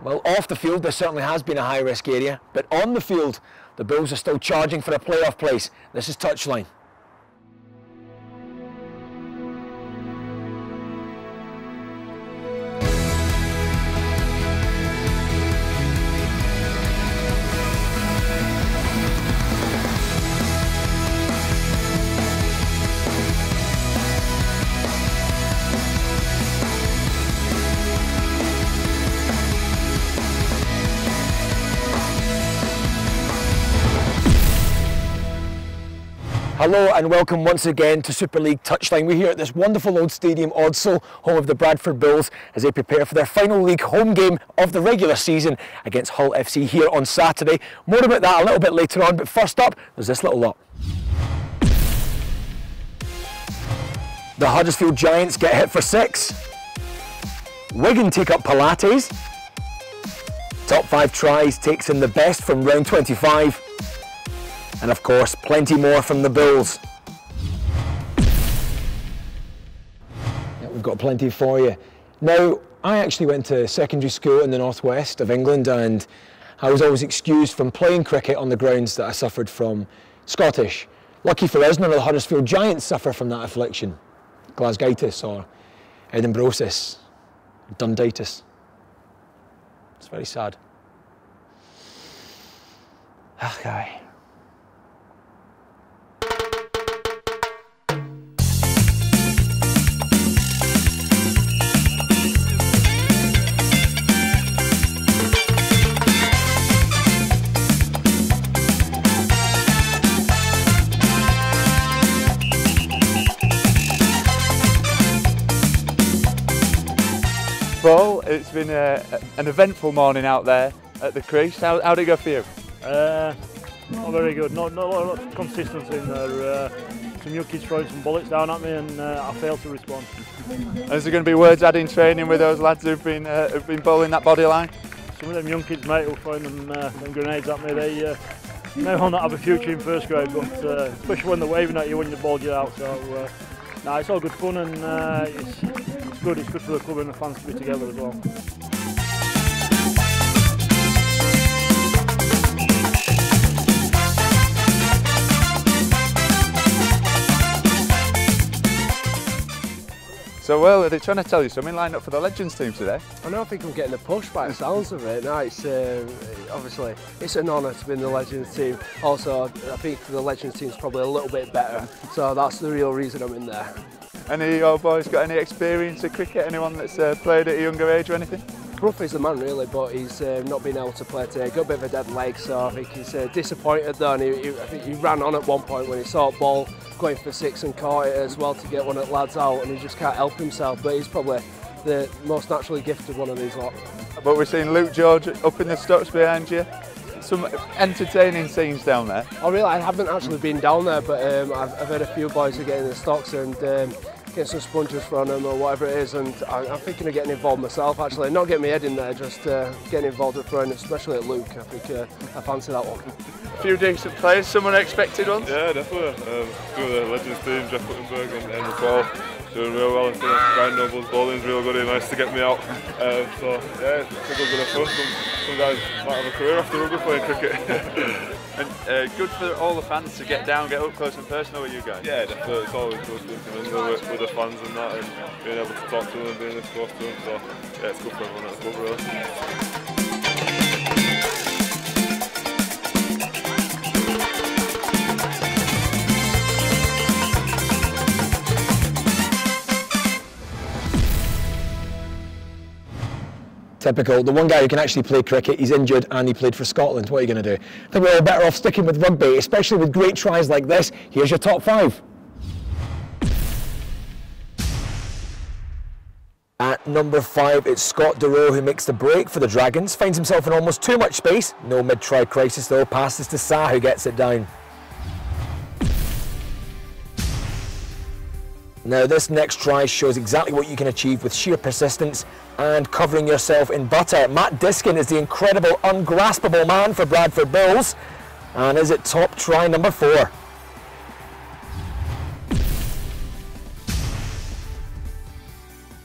Well, off the field, there certainly has been a high-risk area, but on the field, the Bulls are still charging for a playoff place. This is Touchline. Hello and welcome once again to Super League Touchline. We're here at this wonderful old stadium, Odsal, home of the Bradford Bulls, as they prepare for their final league home game of the regular season against Hull FC here on Saturday. More about that a little bit later on, but first up, there's this little lot. The Huddersfield Giants get hit for 6. Wigan take up Pilates. Top 5 tries takes in the best from round 25. And of course, plenty more from the Bulls. Yeah, we've got plenty for you. Now, I actually went to secondary school in the northwest of England, and I was always excused from playing cricket on the grounds that I suffered from Scottish. Lucky for us, none of the Huddersfield Giants suffer from that affliction. Glasgowitis or Edinburghosis, Dunditis. It's very sad. Okay. Well, it's been an eventful morning out there at the crease. How did it go for you? Not very good. Not a lot of consistency in there. Some young kids throwing some bullets down at me, and I failed to respond. Is there going to be words added in training with those lads who've been bowling that body line? Some of them young kids, mate, who are throwing them grenades at me, they may well not have a future in first grade, but especially when they're waving at you when the ball gets out. So, it's all good fun, and it's good. It's good for the club and the fans to be together as well. So, well, they're trying to tell you something lined up for the Legends team today. I don't think I'm getting a push by the sounds of it. No, it's obviously it's an honour to be in the Legends team. Also, I think the Legends team's probably a little bit better, so that's the real reason I'm in there. Any of your boys got any experience of cricket? Anyone that's played at a younger age or anything? Ruffy's the man really, but he's not been able to play today. Got a bit of a dead leg, so I think he's disappointed though. And I think he ran on at one point when he saw a ball going for 6 and caught it as well to get one of the lads out, and he just can't help himself. But he's probably the most naturally gifted one of these lot. But we're seeing Luke George up in the stocks behind you. Some entertaining scenes down there. Oh really? I haven't actually been down there, but I've heard a few boys are getting the stocks and getting some sponges from them or whatever it is, and I'm thinking of getting involved myself actually. Not getting my head in there, just getting involved with throwing, especially at Luke. I think I fancy that one. A few decent players, some unexpected ones? Yeah, definitely. Two of the Legends team, Jeff Wittenberg and Henry Paul, doing real well. Ryan Noble's bowling's real good, nice to get me out. So yeah, it's a good bit of fun. Some guys might have a career after rugby playing cricket. And good for all the fans to get down, get up close and personal with you guys. Yeah, definitely. It's always good to mingle with the fans and that, and being able to talk to them and being this close to them. So yeah, it's good for everyone at the club really. Typical. The one guy who can actually play cricket, he's injured and he played for Scotland. What are you going to do? I think we're all better off sticking with rugby, especially with great tries like this. Here's your top 5. At number 5, it's Scott Durow who makes the break for the Dragons. Finds himself in almost too much space. No mid-try crisis though. Passes to Sa who gets it down. Now this next try shows exactly what you can achieve with sheer persistence and covering yourself in butter. Matt Diskin is the incredible, ungraspable man for Bradford Bulls, and is it top try number 4.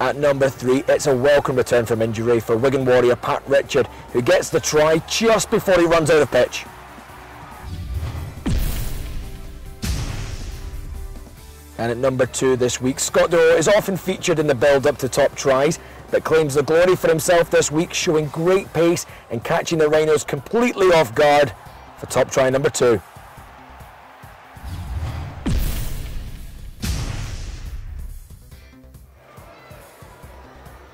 At number 3, it's a welcome return from injury for Wigan Warrior Pat Richard, who gets the try just before he runs out of pitch. And at number 2 this week, Scott Doyle is often featured in the build-up to top tries, but claims the glory for himself this week, showing great pace and catching the Rhinos completely off guard for top try number 2.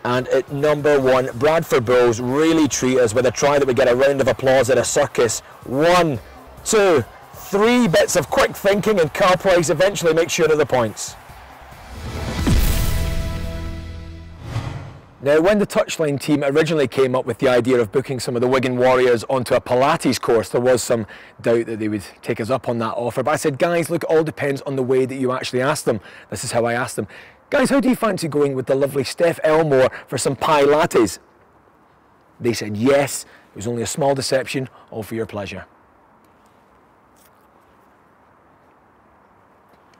And at number 1, Bradford Bulls really treat us with a try that we get a round of applause at a circus. 1, 2, 3 bits of quick thinking, and Carl Price eventually makes sure of the points. Now, when the Touchline team originally came up with the idea of booking some of the Wigan Warriors onto a Pilates course, there was some doubt that they would take us up on that offer. But I said, guys, look, it all depends on the way that you actually ask them. This is how I asked them. Guys, how do you fancy going with the lovely Steph Elmore for some pie lattes? They said yes. It was only a small deception, all for your pleasure.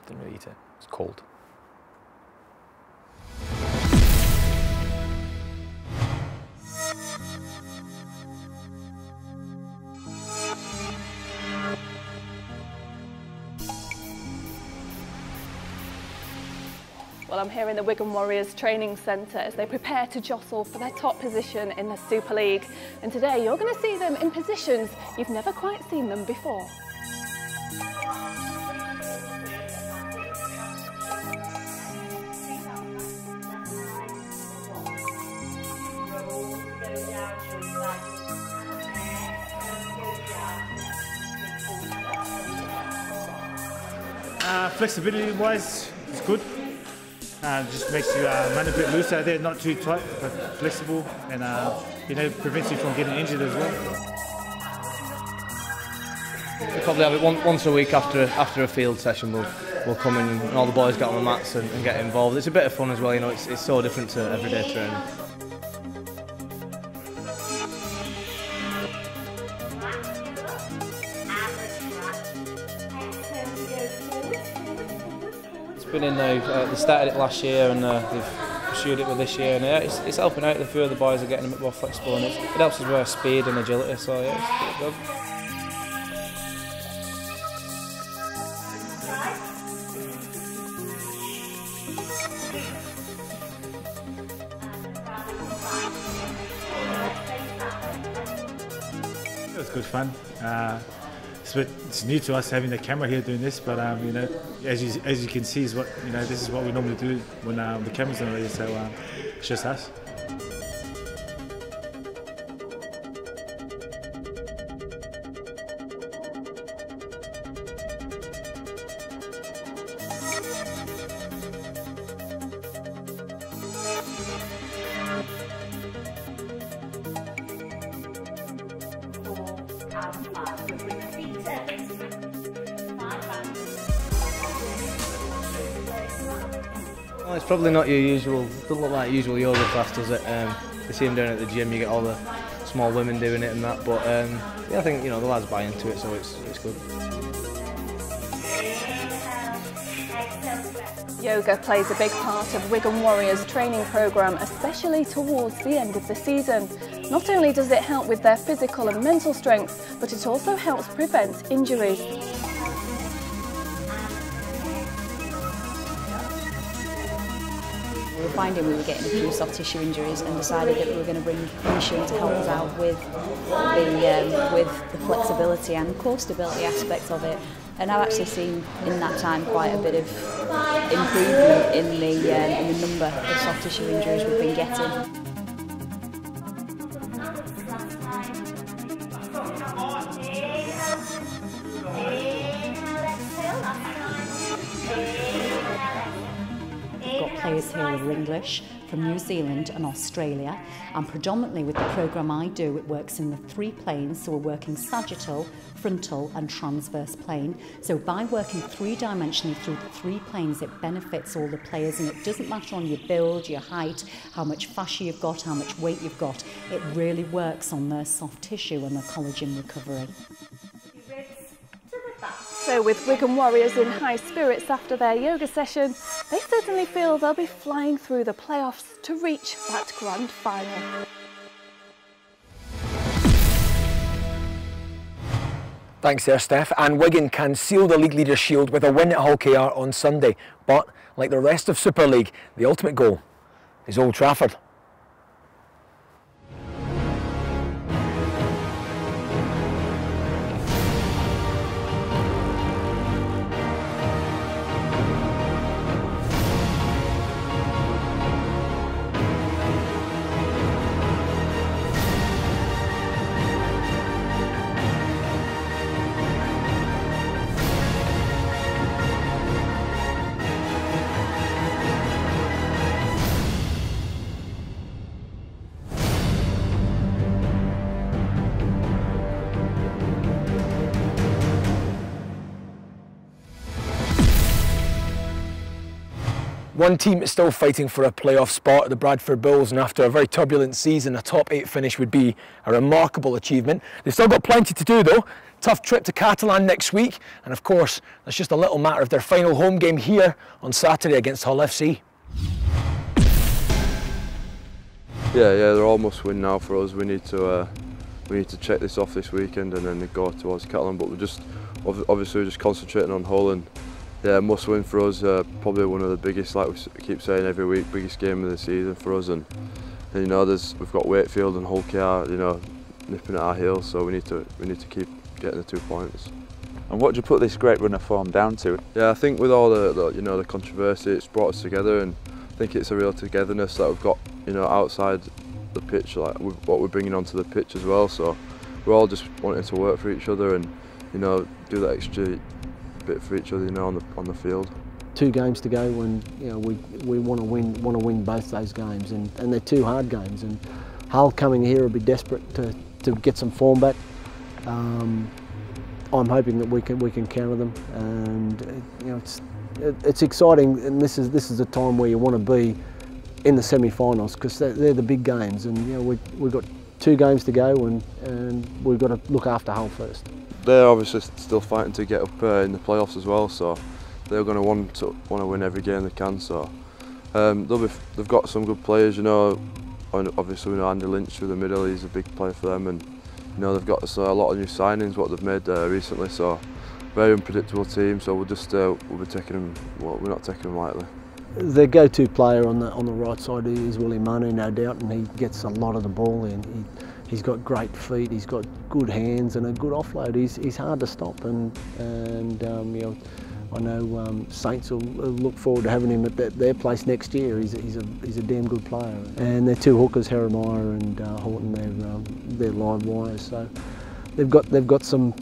Didn't really eat it. It's cold. Well, I'm here in the Wigan Warriors training centre as they prepare to jostle for their top position in the Super League. And today you're going to see them in positions you've never quite seen them before. Flexibility-wise, it's good. Just makes you run a bit loose out there, not too tight, but flexible, and you know, prevents you from getting injured as well. We probably have it once a week after a field session. We'll come in and all the boys get on the mats and get involved. It's a bit of fun as well. You know, it's so different to everyday training. Been in now, they started it last year and they've pursued it with this year, and it's helping out. A few of the boys are getting a bit more flexible, and it helps us with our speed and agility, so yeah, it's good. It was good fun. It's new to us having the camera here doing this, but you know, as you can see, is what you know. This is what we normally do when the camera's not ready. So it's just us. Well, it's probably not your usual, doesn't look like usual yoga class, does it? You see them doing it at the gym, you get all the small women doing it and that, but yeah, I think, you know, the lads buy into it, so it's good. Yoga plays a big part of Wigan Warriors' training programme, especially towards the end of the season. Not only does it help with their physical and mental strength, but it also helps prevent injuries. We were finding we were getting a few soft tissue injuries and decided that we were going to bring Mission to help us out with the flexibility and core stability aspect of it. And I've actually seen in that time quite a bit of improvement in the number of soft tissue injuries we've been getting. Players here who are English, from New Zealand and Australia, and predominantly with the programme I do, it works in the 3 planes, so we're working sagittal, frontal and transverse plane. So by working 3-dimensionally through the 3 planes, it benefits all the players, and it doesn't matter on your build, your height, how much fascia you've got, how much weight you've got, it really works on their soft tissue and their collagen recovery. So with Wigan Warriors in high spirits after their yoga session, they certainly feel they'll be flying through the playoffs to reach that grand final. Thanks there, Steph. And Wigan can seal the League Leaders' Shield with a win at Hull KR on Sunday. But, like the rest of Super League, the ultimate goal is Old Trafford. One team is still fighting for a playoff spot, the Bradford Bulls, and after a very turbulent season, a top 8 finish would be a remarkable achievement. They've still got plenty to do though. Tough trip to Catalan next week, and of course, that's just a little matter of their final home game here on Saturday against Hull FC. Yeah, they're all must win now for us. We need to check this off this weekend and then go towards Catalan. But we're just obviously just concentrating on Hull, and yeah, must win for us. Probably one of the biggest, like we keep saying every week, biggest game of the season for us. And you know, we've got Wakefield and Hull KR, you know, nipping at our heels. So we need to keep getting the 2 points. And what do you put this great run of form down to? Yeah, I think with all the controversy, it's brought us together, and I think it's a real togetherness that we've got, you know, outside the pitch, like what we're bringing onto the pitch as well. So we're all just wanting to work for each other and, you know, do that extra bit for each other, you know, on the field. 2 games to go, and you know we want to win both those games, and they're 2 hard games. And Hull coming here will be desperate to get some form back. I'm hoping that we can counter them, and you know it's exciting. And this is a time where you want to be in the semi-finals, because they're the big games, and you know we've got 2 games to go, and we've got to look after Hull first. They're obviously still fighting to get up in the playoffs as well, so they're going to want to win every game they can. So they've got some good players, you know. And obviously we know Andy Lynch through the middle; he's a big player for them, and you know they've got a lot of new signings what they've made recently. So very unpredictable team. So we'll be taking them. Well, we're not taking them lightly. Their go-to player on the right side is Willie Manu, no doubt, and he gets a lot of the ball in. He's got great feet, he's got good hands and a good offload. He's hard to stop, and you know, I know Saints will look forward to having him at their place next year. He's a damn good player. And their 2 hookers, Heremiah and Horton, they're live wires. So they've got some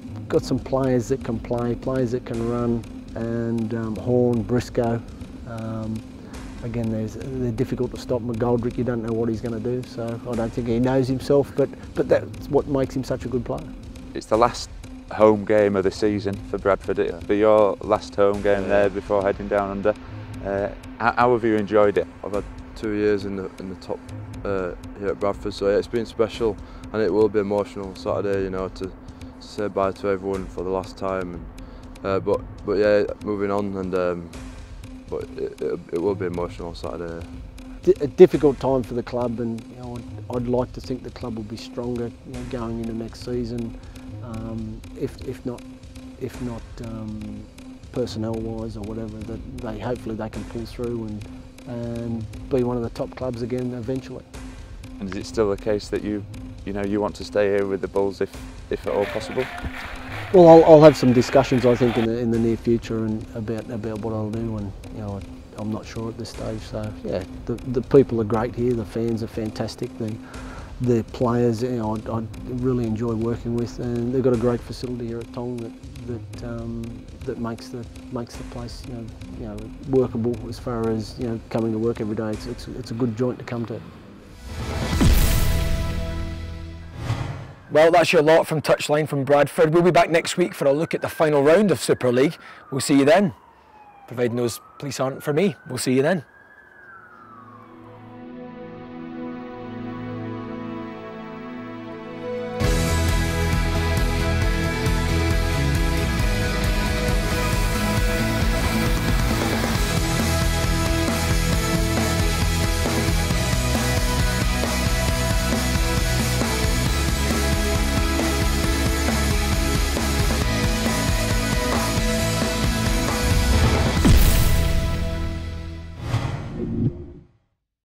players that can play, players that can run, and Horn, Briscoe. Again, they're difficult to stop. McGoldrick, you don't know what he's going to do, so I don't think he knows himself, but that's what makes him such a good player. It's the last home game of the season for Bradford. It'll be your last home game there before heading down under. How have you enjoyed it? I've had 2 years in the top here at Bradford, so yeah, it's been special, and it will be emotional Saturday, you know, to say bye to everyone for the last time. And, but yeah, moving on, and but it will be emotional on Saturday. A difficult time for the club, and you know, I'd like to think the club will be stronger, you know, going into next season. If not personnel-wise or whatever, that hopefully they can pull through and be one of the top clubs again eventually. And is it still the case that you want to stay here with the Bulls if at all possible? Well, I'll have some discussions, I think, in the near future, and about what I'll do, and you know, I'm not sure at this stage. So yeah, the people are great here, the fans are fantastic, the players, you know, I really enjoy working with, and they've got a great facility here at Tong that makes the place you know workable as far as, you know, coming to work every day. It's a good joint to come to. Well, that's your lot from Touchline from Bradford. We'll be back next week for a look at the final round of Super League. We'll see you then. Providing those police aren't for me, we'll see you then.